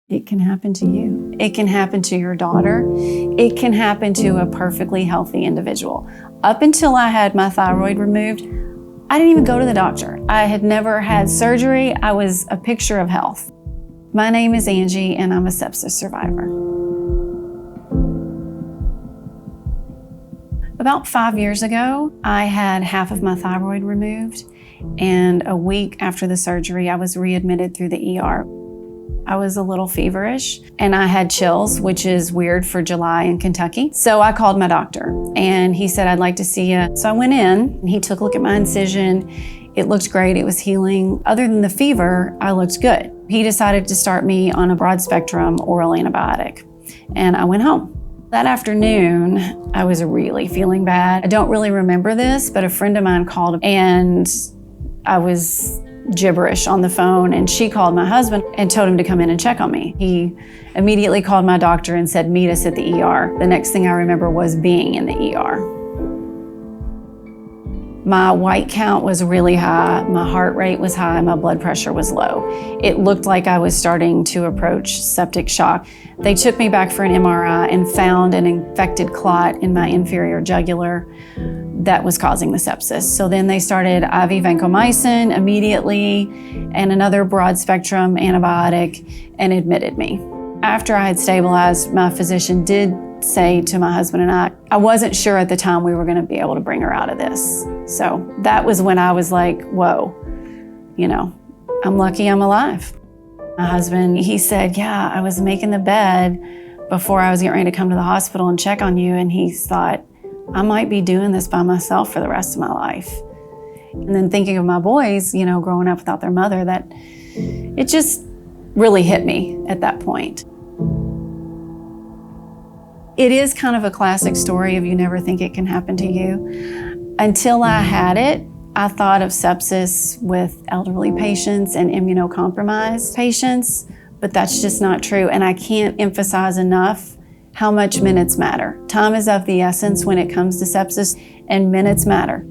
It can happen to you. It can happen to your daughter. It can happen to a perfectly healthy individual. Up until I had my thyroid removed, I didn't even go to the doctor. I had never had surgery. I was a picture of health. My name is Angie, and I'm a sepsis survivor. About 5 years ago, I had half of my thyroid removed, and a week after the surgery, I was readmitted through the ER. I was a little feverish and I had chills, which is weird for July in Kentucky. So I called my doctor and he said, "I'd like to see you." So I went in and he took a look at my incision. It looked great, it was healing. Other than the fever, I looked good. He decided to start me on a broad spectrum oral antibiotic and I went home. That afternoon, I was really feeling bad. I don't really remember this, but a friend of mine called and I was gibberish on the phone, and she called my husband and told him to come in and check on me. He immediately called my doctor and said, "Meet us at the ER." The next thing I remember was being in the ER. My white count was really high, my heart rate was high, my blood pressure was low. It looked like I was starting to approach septic shock. They took me back for an MRI and found an infected clot in my inferior jugular that was causing the sepsis. So then they started IV vancomycin immediately and another broad spectrum antibiotic and admitted me. After I had stabilized, my physician did say to my husband and I wasn't sure at the time we were going to be able to bring her out of this. So that was when I was like, whoa, I'm lucky I'm alive. My husband, he said, "Yeah, I was making the bed before I was getting ready to come to the hospital and check on you." And he thought, I might be doing this by myself for the rest of my life. And then thinking of my boys, growing up without their mother, that it just really hit me at that point. It is kind of a classic story of you never think it can happen to you. Until I had it, I thought of sepsis with elderly patients and immunocompromised patients, but that's just not true. And I can't emphasize enough how much minutes matter. Time is of the essence when it comes to sepsis, and minutes matter.